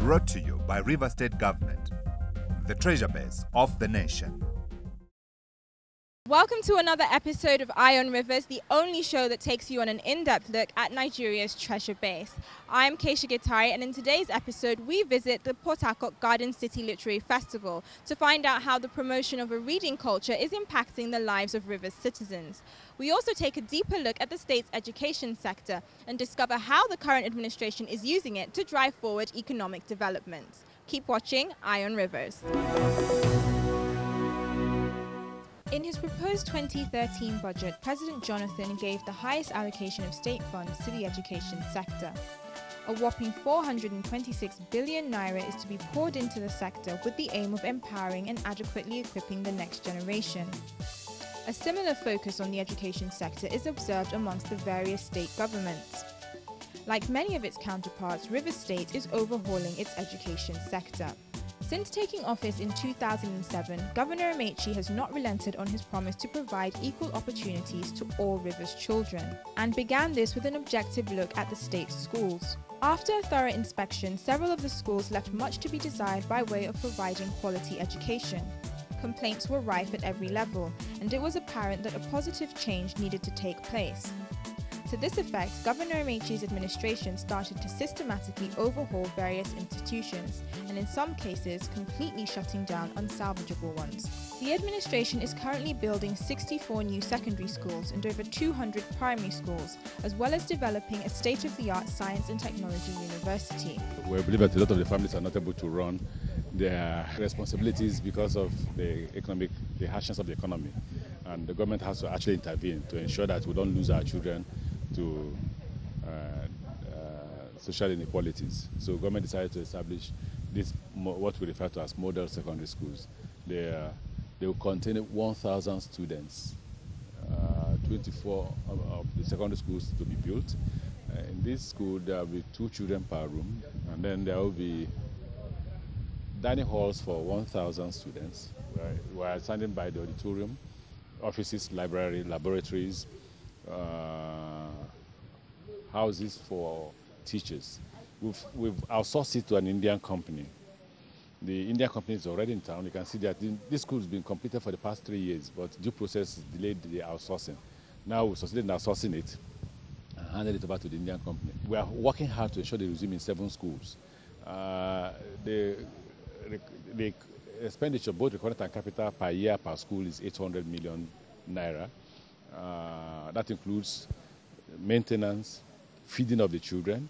Brought to you by River State Government, the treasure base of the nation. Welcome to another episode of Eye on Rivers, the only show that takes you on an in-depth look at Nigeria's treasure base. I'm Keisha Gitari, and in today's episode we visit the Port Harcourt Garden City Literary Festival to find out how the promotion of a reading culture is impacting the lives of Rivers citizens. We also take a deeper look at the state's education sector and discover how the current administration is using it to drive forward economic development. Keep watching Eye on Rivers. In his proposed 2013 budget, President Jonathan gave the highest allocation of state funds to the education sector. A whopping 426 billion naira is to be poured into the sector with the aim of empowering and adequately equipping the next generation. A similar focus on the education sector is observed amongst the various state governments. Like many of its counterparts, Rivers State is overhauling its education sector. Since taking office in 2007, Governor Amaechi has not relented on his promise to provide equal opportunities to all Rivers children, and began this with an objective look at the state's schools. After a thorough inspection, several of the schools left much to be desired by way of providing quality education. Complaints were rife at every level, and it was apparent that a positive change needed to take place. To this effect, Governor Amaechi's administration started to systematically overhaul various institutions, and in some cases, completely shutting down unsalvageable ones. The administration is currently building 64 new secondary schools and over 200 primary schools, as well as developing a state-of-the-art science and technology university. We believe that a lot of the families are not able to run their responsibilities because of the harshness of the economy, and the government has to actually intervene to ensure that we don't lose our children to social inequalities. So government decided to establish this, what we refer to as model secondary schools. They will contain 1,000 students, 24 of the secondary schools to be built. In this school there will be 2 children per room, and then there will be dining halls for 1,000 students. We are standing by the auditorium, offices, library, laboratories, houses for teachers. We've outsourced it to an Indian company. The Indian company is already in town. You can see that this school has been completed for the past 3 years, but due process delayed the outsourcing. Now we've succeeded in outsourcing it and handed it over to the Indian company. We are working hard to ensure they resume in 7 schools. The expenditure, both recorded and capital, per year per school is 800 million naira. That includes maintenance, feeding of the children,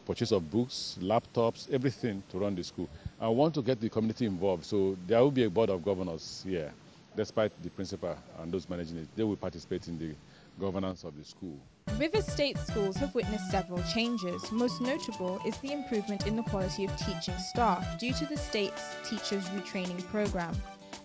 purchase of books, laptops, everything to run the school. I want to get the community involved, so there will be a board of governors here, despite the principal and those managing it. They will participate in the governance of the school. Rivers State schools have witnessed several changes. Most notable is the improvement in the quality of teaching staff due to the state's teachers retraining program,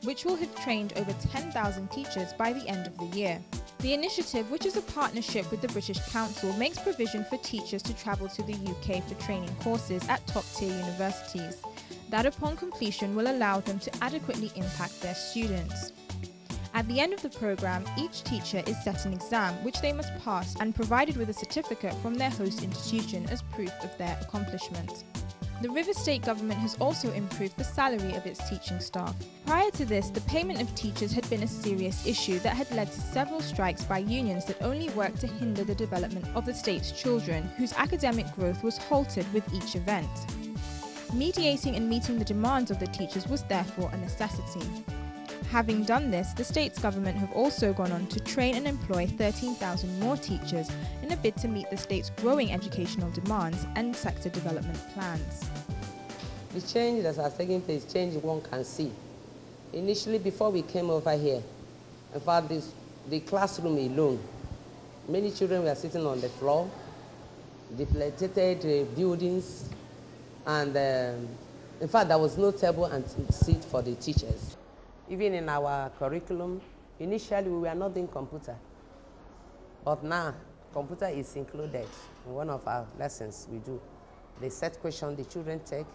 which will have trained over 10,000 teachers by the end of the year. The initiative, which is a partnership with the British Council, makes provision for teachers to travel to the UK for training courses at top-tier universities. That upon completion will allow them to adequately impact their students. At the end of the program, each teacher is set an exam which they must pass and provided with a certificate from their host institution as proof of their accomplishment. The Rivers State Government has also improved the salary of its teaching staff. Prior to this, the payment of teachers had been a serious issue that had led to several strikes by unions that only worked to hinder the development of the state's children, whose academic growth was halted with each event. Mediating and meeting the demands of the teachers was therefore a necessity. Having done this, the state's government have also gone on to train and employ 13,000 more teachers in a bid to meet the state's growing educational demands and sector development plans. The change that has taken place, change one can see. Initially, before we came over here, in fact, the classroom alone, many children were sitting on the floor, dilapidated buildings, and in fact, there was no table and seat for the teachers. Even in our curriculum, initially we were not doing computer, but now computer is included in one of our lessons we do. They set questions the children take.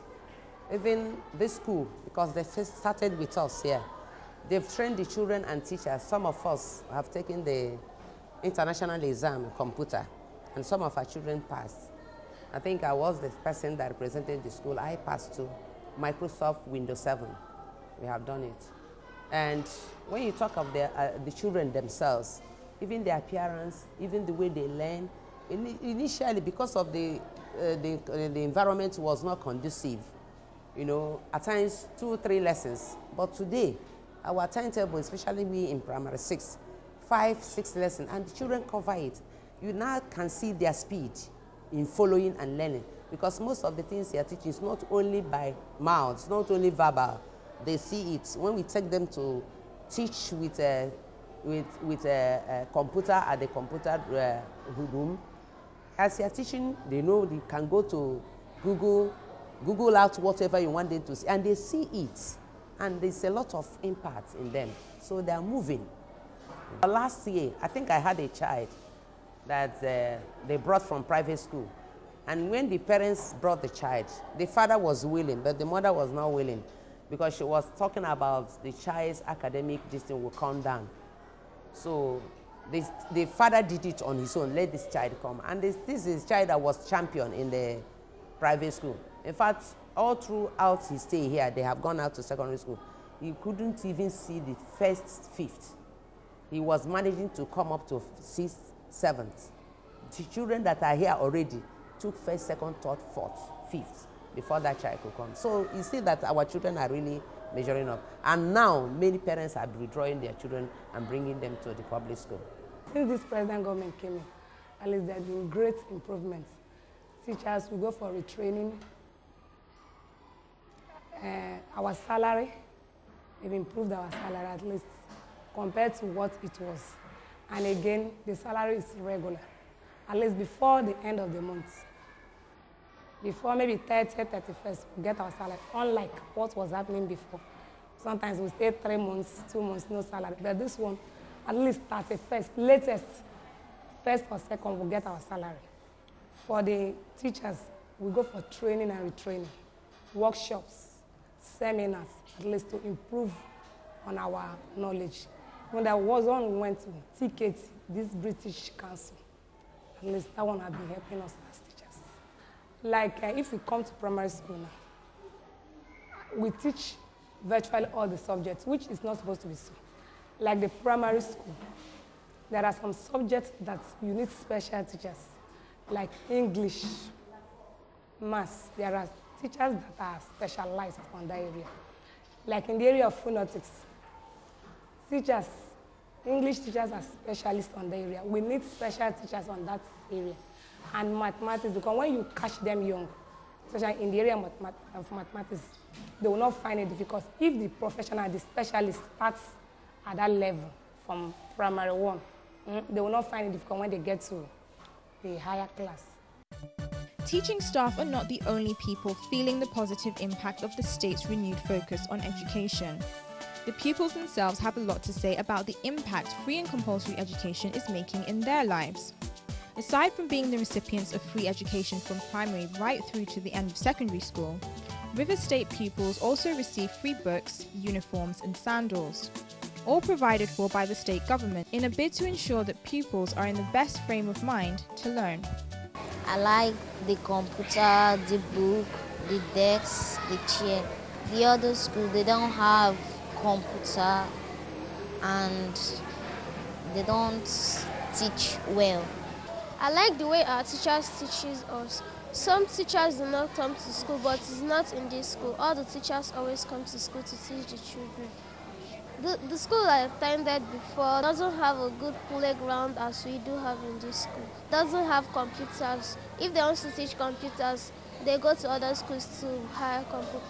Even this school, because they first started with us here, they've trained the children and teachers. Some of us have taken the international exam in computer, and some of our children passed. I think I was the person that represented the school. I passed to Microsoft Windows 7. We have done it. And when you talk of the children themselves, even their appearance, even the way they learn, initially because of the environment was not conducive, you know, at times 2 or 3 lessons. But today, our timetable, especially we in primary 6, 5, 6 lessons, and the children cover it. You now can see their speed in following and learning, because most of the things they are teaching is not only by mouth, it's not only verbal. They see it. When we take them to teach with a computer at the computer room, as they are teaching, they know they can go to Google out whatever you want them to see, and they see it. And there's a lot of impact in them. So they are moving. Last year, I think I had a child that they brought from private school. And when the parents brought the child, the father was willing, but the mother was not willing, because she was talking about the child's academic distance will come down. So the father did it on his own, let this child come. And this is a child that was champion in the private school. In fact, all throughout his stay here, they have gone out to secondary school. He couldn't even see the first 5th. He was managing to come up to 6th, 7th. The children that are here already took 1st, 2nd, 3rd, 4th, 5th before that child could come. So you see that our children are really measuring up. And now many parents are withdrawing their children and bringing them to the public school. Since this present government came in, at least there have been great improvements. Teachers will go for retraining. Our salary, they've improved our salary at least compared to what it was. And again, the salary is regular, at least before the end of the month. Before maybe 30th, 31st, we get our salary, unlike what was happening before. Sometimes we stay 3 months, 2 months, no salary. But this one, at least 31st, latest, 1st or 2nd, we'll get our salary. For the teachers, we go for training and retraining, workshops, seminars, at least to improve on our knowledge. When there was one we went to, TKT, this British Council, at least that one has been helping us as teachers. Like if we come to primary school now, we teach virtually all the subjects, which is not supposed to be so. Like the primary school, there are some subjects that you need special teachers, like English, maths. There are teachers that are specialized on that area. Like in the area of phonetics, teachers, English teachers are specialists on the area. We need special teachers on that area. And mathematics, because when you catch them young, especially in the area of mathematics, they will not find it difficult. If the professional, the specialist starts at that level from primary 1, they will not find it difficult when they get to the higher class. Teaching staff are not the only people feeling the positive impact of the state's renewed focus on education. The pupils themselves have a lot to say about the impact free and compulsory education is making in their lives. Aside from being the recipients of free education from primary right through to the end of secondary school, River State pupils also receive free books, uniforms and sandals, all provided for by the state government in a bid to ensure that pupils are in the best frame of mind to learn. I like the computer, the book, the desk, the chair. The other school, they don't have computer and they don't teach well. I like the way our teachers teaches us. Some teachers do not come to school, but it's not in this school. All the teachers always come to school to teach the children. The school I attended before doesn't have a good playground as we do have in this school. Doesn't have computers. If they want to teach computers, they go to other schools to hire computers.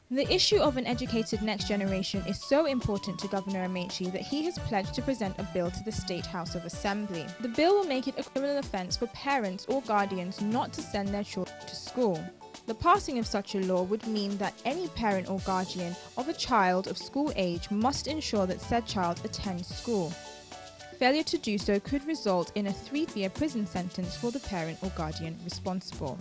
The issue of an educated next generation is so important to Governor Amaechi that he has pledged to present a bill to the State House of Assembly. The bill will make it a criminal offence for parents or guardians not to send their children to school. The passing of such a law would mean that any parent or guardian of a child of school age must ensure that said child attends school. Failure to do so could result in a 3-year prison sentence for the parent or guardian responsible.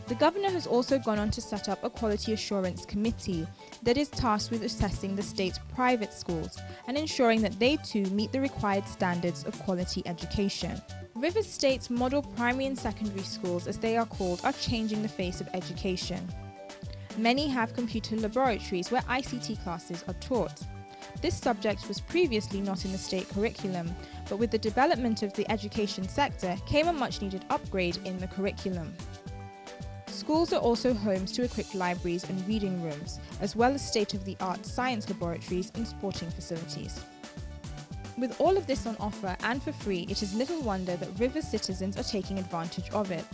The Governor has also gone on to set up a Quality Assurance Committee that is tasked with assessing the state's private schools and ensuring that they too meet the required standards of quality education. River State's model primary and secondary schools, as they are called, are changing the face of education. Many have computer laboratories where ICT classes are taught. This subject was previously not in the state curriculum, but with the development of the education sector came a much-needed upgrade in the curriculum. Schools are also homes to equipped libraries and reading rooms, as well as state-of-the-art science laboratories and sporting facilities. With all of this on offer and for free, it is little wonder that River citizens are taking advantage of it.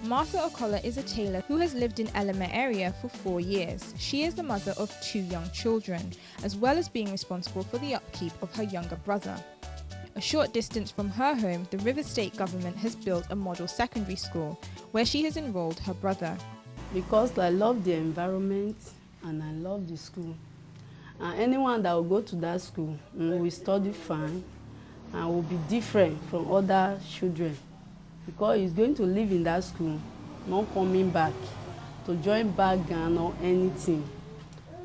Martha Okola is a tailor who has lived in Eleme area for 4 years. She is the mother of 2 young children, as well as being responsible for the upkeep of her younger brother. A short distance from her home, the River State government has built a model secondary school, where she has enrolled her brother. Because I love the environment and I love the school. And anyone that will go to that school will study fine and will be different from other children. Because he's going to live in that school, not coming back to join background or anything.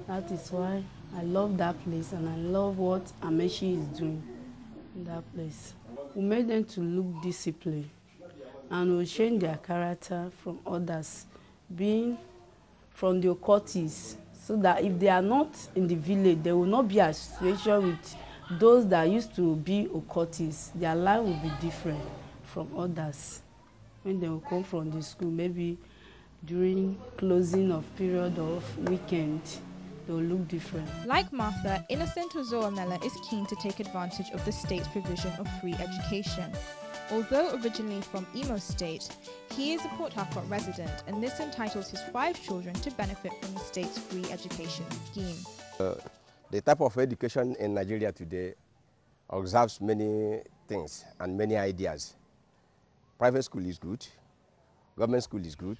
That is why I love that place and I love what Amaechi is doing in that place. We made them to look disciplined and we change their character from others, being from the occultists, so that if they are not in the village, there will not be a situation with those that used to be occultists. Their life will be different from others. When they will come from the school, maybe during closing of period of weekend, they will look different. Like Martha, Innocent Ozoamela is keen to take advantage of the state's provision of free education. Although originally from Imo State, he is a Port Harcourt resident, and this entitles his 5 children to benefit from the state's free education scheme. The type of education in Nigeria today observes many things and many ideas. Private school is good, government school is good.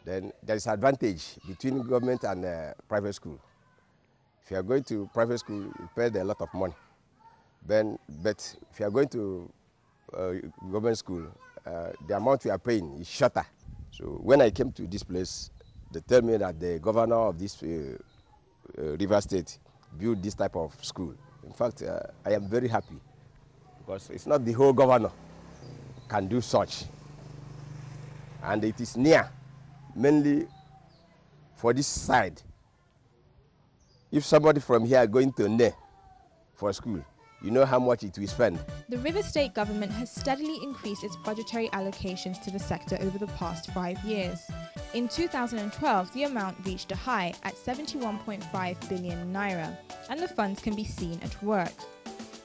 Then there is advantage between government and private school. If you are going to private school, you pay a lot of money. But if you are going to government school, the amount we are paying is shorter. So when I came to this place, they tell me that the governor of this River State built this type of school. In fact, I am very happy because it's not the whole governor can do such. And it is near, mainly for this side. If somebody from here going to Ne for school, you know how much it will spend. The River State government has steadily increased its budgetary allocations to the sector over the past 5 years. In 2012, the amount reached a high at 71.5 billion naira, and the funds can be seen at work.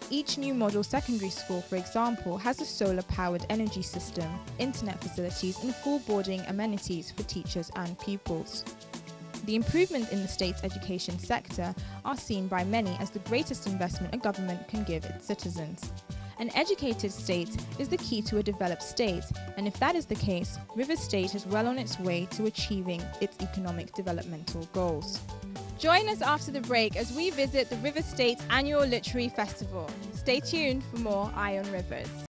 Each new model secondary school, for example, has a solar-powered energy system, internet facilities, and full boarding amenities for teachers and pupils. The improvements in the state's education sector are seen by many as the greatest investment a government can give its citizens. An educated state is the key to a developed state, and if that is the case, River State is well on its way to achieving its economic developmental goals. Join us after the break as we visit the River State's annual literary festival. Stay tuned for more Eye on Rivers.